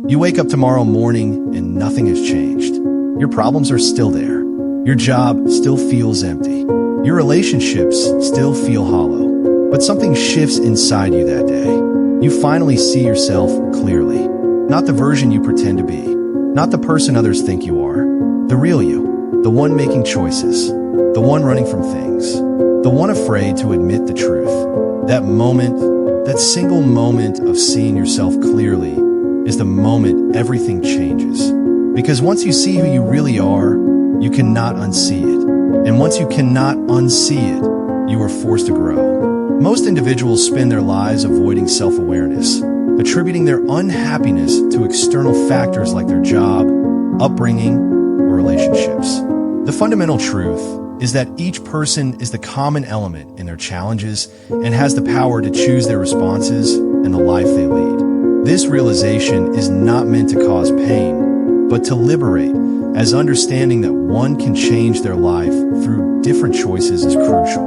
You wake up tomorrow morning and nothing has changed. Your problems are still there. Your job still feels empty. Your relationships still feel hollow. But something shifts inside you that day. You finally see yourself clearly. Not the version you pretend to be. Not the person others think you are. The real you. The one making choices. The one running from things. The one afraid to admit the truth. That moment, that single moment of seeing yourself clearly is the moment everything changes. Because once you see who you really are, you cannot unsee it. And once you cannot unsee it, you are forced to grow. Most individuals spend their lives avoiding self-awareness, attributing their unhappiness to external factors like their job, upbringing, or relationships. The fundamental truth is that each person is the common element in their challenges and has the power to choose their responses and the life they lead. This realization is not meant to cause pain, but to liberate, as understanding that one can change their life through different choices is crucial.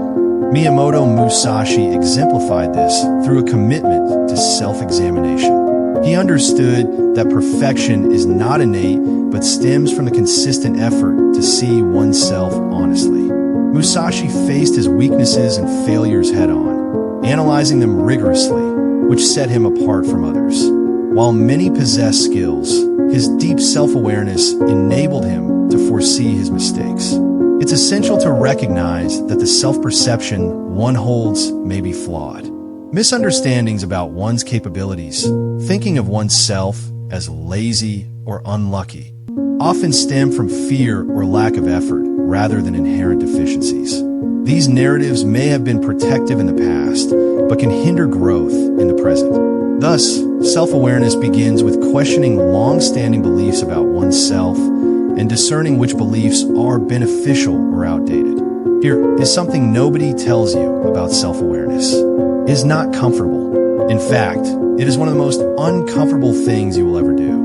Miyamoto Musashi exemplified this through a commitment to self-examination. He understood that perfection is not innate, but stems from the consistent effort to see oneself honestly. Musashi faced his weaknesses and failures head-on, analyzing them rigorously, which set him apart from others. While many possess skills, his deep self-awareness enabled him to foresee his mistakes. It's essential to recognize that the self-perception one holds may be flawed. Misunderstandings about one's capabilities, thinking of oneself as lazy or unlucky, often stem from fear or lack of effort rather than inherent deficiencies. These narratives may have been protective in the past, but can hinder growth in the present. Thus, self-awareness begins with questioning long-standing beliefs about oneself and discerning which beliefs are beneficial or outdated. Here is something nobody tells you about self-awareness. It is not comfortable. In fact, it is one of the most uncomfortable things you will ever do.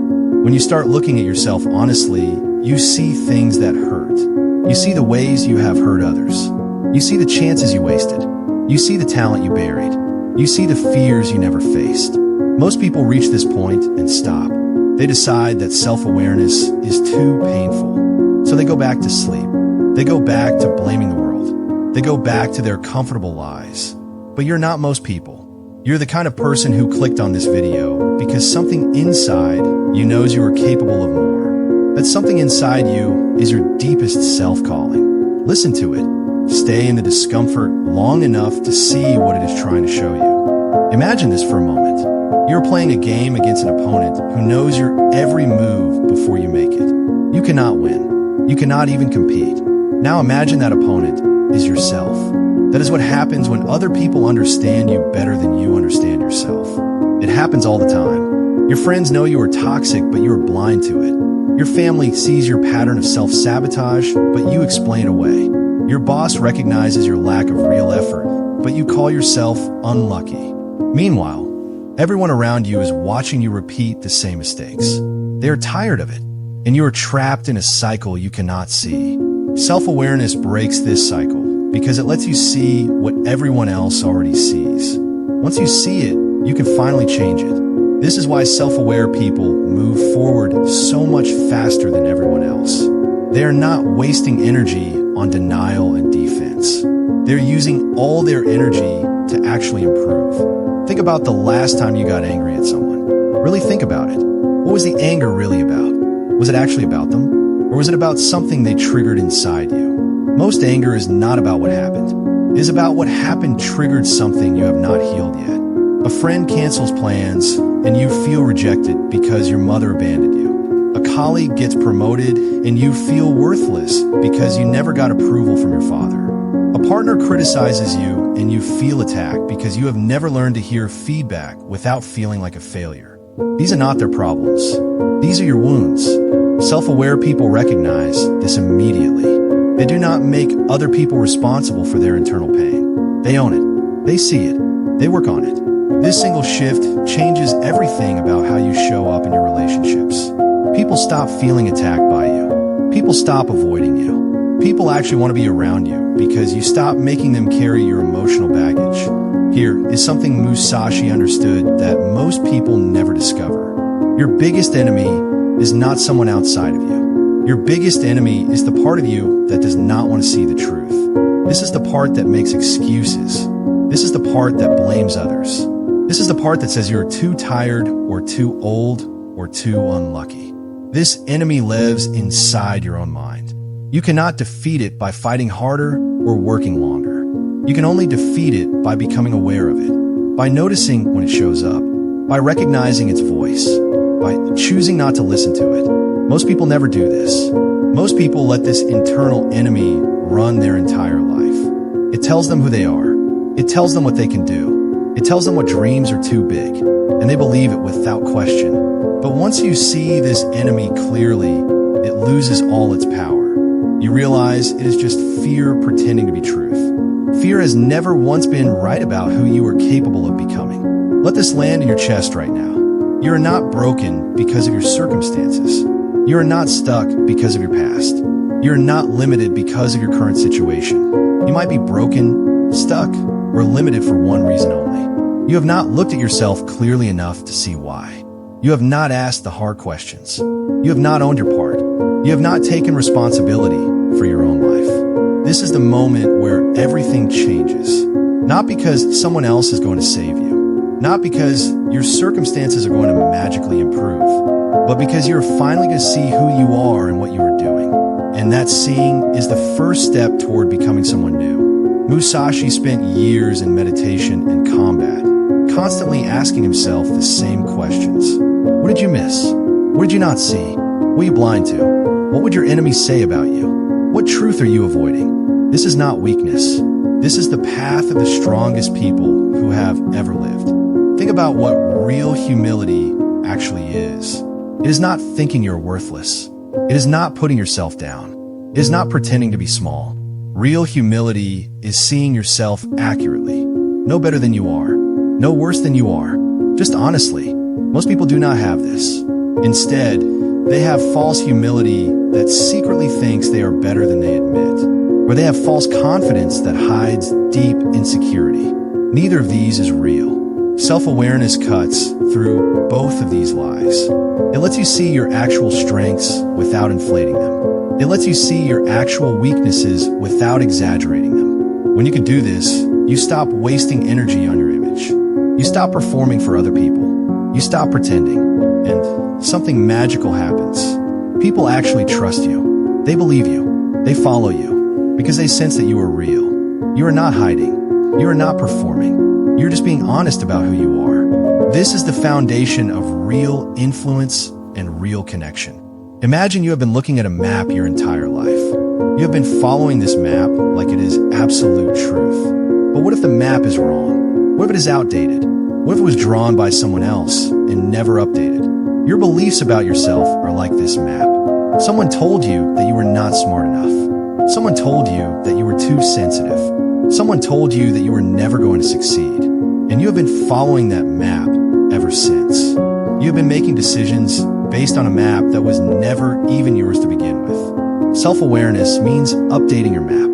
When you start looking at yourself honestly, you see things that hurt. You see the ways you have hurt others. You see the chances you wasted. You see the talent you buried. You see the fears you never faced. Most people reach this point and stop. They decide that self-awareness is too painful. So they go back to sleep. They go back to blaming the world. They go back to their comfortable lies. But you're not most people. You're the kind of person who clicked on this video because something inside you knows you are capable of more. That something inside you is your deepest self calling. Listen to it. Stay in the discomfort long enough to see what it is trying to show you. Imagine this for a moment. You're playing a game against an opponent who knows your every move before you make it. You cannot win. You cannot even compete. Now imagine that opponent is yourself. That is what happens when other people understand you better than you understand yourself. It happens all the time. Your friends know you are toxic, but you are blind to it. Your family sees your pattern of self-sabotage, but you explain away. Your boss recognizes your lack of real effort, but you call yourself unlucky. Meanwhile, everyone around you is watching you repeat the same mistakes. They are tired of it, and you are trapped in a cycle you cannot see. Self-awareness breaks this cycle because it lets you see what everyone else already sees. Once you see it, you can finally change it. This is why self-aware people move forward so much faster than everyone else. They are not wasting energy on denial and defense. They're using all their energy to actually improve. Think about the last time you got angry at someone. Really think about it. What was the anger really about? Was it actually about them? Or was it about something they triggered inside you? Most anger is not about what happened. It is about what happened triggered something you have not healed yet. A friend cancels plans and you feel rejected because your mother abandoned you. A colleague gets promoted and you feel worthless because you never got approval from your father. A partner criticizes you and you feel attacked because you have never learned to hear feedback without feeling like a failure. These are not their problems. These are your wounds. Self-aware people recognize this immediately. They do not make other people responsible for their internal pain. They own it. They see it. They work on it. This single shift changes everything about how you show up in your relationships. People stop feeling attacked by you. People stop avoiding you. People actually want to be around you because you stop making them carry your emotional baggage. Here is something Musashi understood that most people never discover. Your biggest enemy is not someone outside of you. Your biggest enemy is the part of you that does not want to see the truth. This is the part that makes excuses. This is the part that blames others. This is the part that says you're too tired or too old or too unlucky. This enemy lives inside your own mind. You cannot defeat it by fighting harder or working longer. You can only defeat it by becoming aware of it, by noticing when it shows up, by recognizing its voice, by choosing not to listen to it. Most people never do this. Most people let this internal enemy run their entire life. It tells them who they are. It tells them what they can do. It tells them what dreams are too big, and they believe it without question. But once you see this enemy clearly, it loses all its power. You realize it is just fear pretending to be truth. Fear has never once been right about who you are capable of becoming. Let this land in your chest right now. You are not broken because of your circumstances. You are not stuck because of your past. You are not limited because of your current situation. You might be broken, stuck, or limited for one reason only. You have not looked at yourself clearly enough to see why. You have not asked the hard questions. You have not owned your part. You have not taken responsibility for your own life. This is the moment where everything changes. Not because someone else is going to save you. Not because your circumstances are going to magically improve. But because you're finally going to see who you are and what you are doing. And that seeing is the first step toward becoming someone new. Musashi spent years in meditation and combat, constantly asking himself the same questions. What did you miss? What did you not see? What were you blind to? What would your enemies say about you? What truth are you avoiding? This is not weakness. This is the path of the strongest people who have ever lived. Think about what real humility actually is. It is not thinking you're worthless. It is not putting yourself down. It is not pretending to be small. Real humility is seeing yourself accurately. No better than you are. No worse than you are. Just honestly. Most people do not have this. Instead, they have false humility that secretly thinks they are better than they admit. Or they have false confidence that hides deep insecurity. Neither of these is real. Self-awareness cuts through both of these lies. It lets you see your actual strengths without inflating them. It lets you see your actual weaknesses without exaggerating them. When you can do this, you stop wasting energy on your image. You stop performing for other people. You stop pretending, and something magical happens. People actually trust you. They believe you. They follow you, because they sense that you are real. You are not hiding. You are not performing. You're just being honest about who you are. This is the foundation of real influence and real connection. Imagine you have been looking at a map your entire life. You have been following this map like it is absolute truth. But what if the map is wrong? What if it is outdated? What if it was drawn by someone else and never updated? Your beliefs about yourself are like this map. Someone told you that you were not smart enough. Someone told you that you were too sensitive. Someone told you that you were never going to succeed. And you have been following that map ever since. You have been making decisions based on a map that was never even yours to begin with. Self-awareness means updating your map.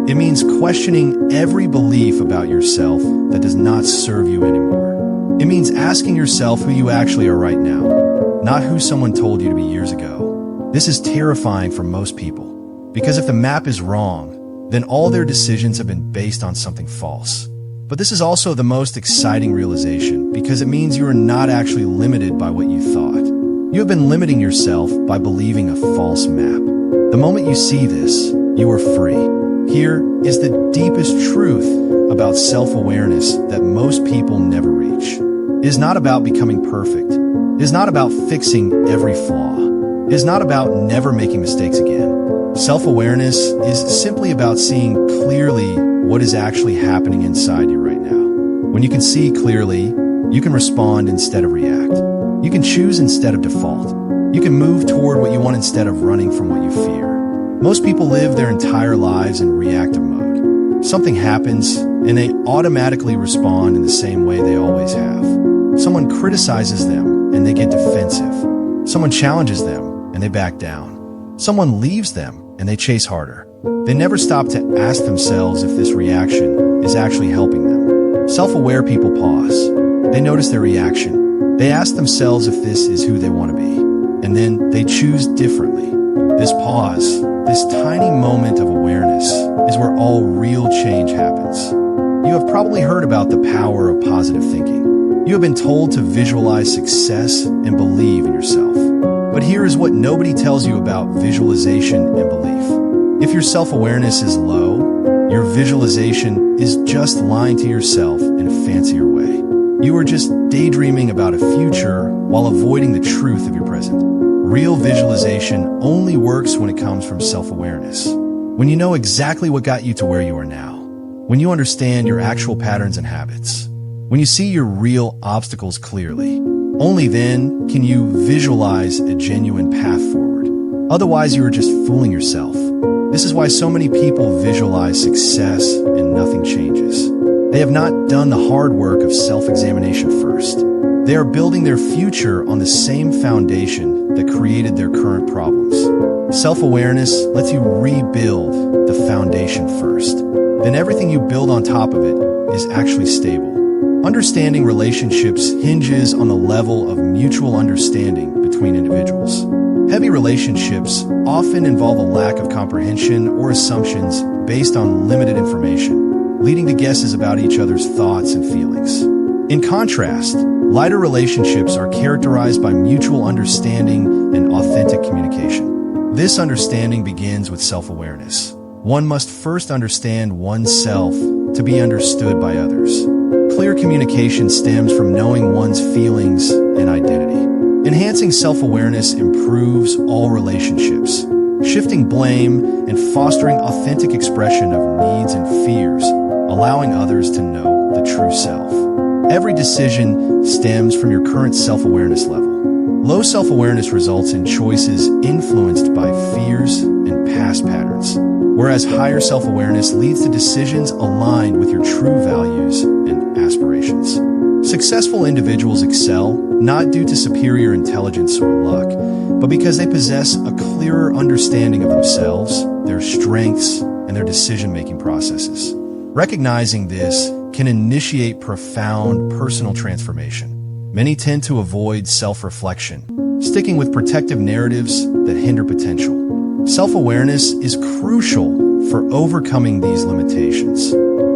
It means questioning every belief about yourself that does not serve you anymore. It means asking yourself who you actually are right now, not who someone told you to be years ago. This is terrifying for most people, because if the map is wrong, then all their decisions have been based on something false. But this is also the most exciting realization, because it means you are not actually limited by what you thought. You have been limiting yourself by believing a false map. The moment you see this, you are free. Here is the deepest truth about self-awareness that most people never reach. It is not about becoming perfect. It is not about fixing every flaw. It is not about never making mistakes again. Self-awareness is simply about seeing clearly what is actually happening inside you right now. When you can see clearly, you can respond instead of react. You can choose instead of default. You can move toward what you want instead of running from what you fear. Most people live their entire lives in reactive mode. Something happens, and they automatically respond in the same way they always have. Someone criticizes them, and they get defensive. Someone challenges them, and they back down. Someone leaves them, and they chase harder. They never stop to ask themselves if this reaction is actually helping them. Self-aware people pause. They notice their reaction. They ask themselves if this is who they want to be, and then they choose differently. This pause, this tiny moment of awareness, is where all real change happens. You have probably heard about the power of positive thinking. You have been told to visualize success and believe in yourself. But here is what nobody tells you about visualization and belief. If your self-awareness is low, your visualization is just lying to yourself in a fancier way. You are just daydreaming about a future while avoiding the truth of your present. Real visualization only works when it comes from self-awareness. When you know exactly what got you to where you are now. When you understand your actual patterns and habits. When you see your real obstacles clearly. Only then can you visualize a genuine path forward. Otherwise, you are just fooling yourself. This is why so many people visualize success and nothing changes. They have not done the hard work of self-examination first. They are building their future on the same foundation that created their current problems. Self-awareness lets you rebuild the foundation first. Then everything you build on top of it is actually stable. Understanding relationships hinges on the level of mutual understanding between individuals. Heavy relationships often involve a lack of comprehension or assumptions based on limited information, leading to guesses about each other's thoughts and feelings. In contrast, lighter relationships are characterized by mutual understanding and authentic communication. This understanding begins with self-awareness. One must first understand oneself to be understood by others. Clear communication stems from knowing one's feelings and identity. Enhancing self-awareness improves all relationships, shifting blame and fostering authentic expression of needs and fears, allowing others to know the true self. Every decision stems from your current self-awareness level. Low self-awareness results in choices influenced by fears and past patterns, whereas higher self-awareness leads to decisions aligned with your true values and aspirations. Successful individuals excel not due to superior intelligence or luck, but because they possess a clearer understanding of themselves, their strengths, and their decision-making processes. Recognizing this can initiate profound personal transformation. Many tend to avoid self-reflection, sticking with protective narratives that hinder potential. Self-awareness is crucial for overcoming these limitations.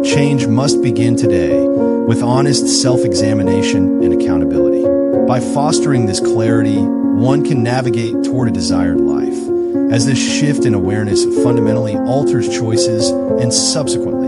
Change must begin today with honest self-examination and accountability. By fostering this clarity, one can navigate toward a desired life, as this shift in awareness fundamentally alters choices and subsequently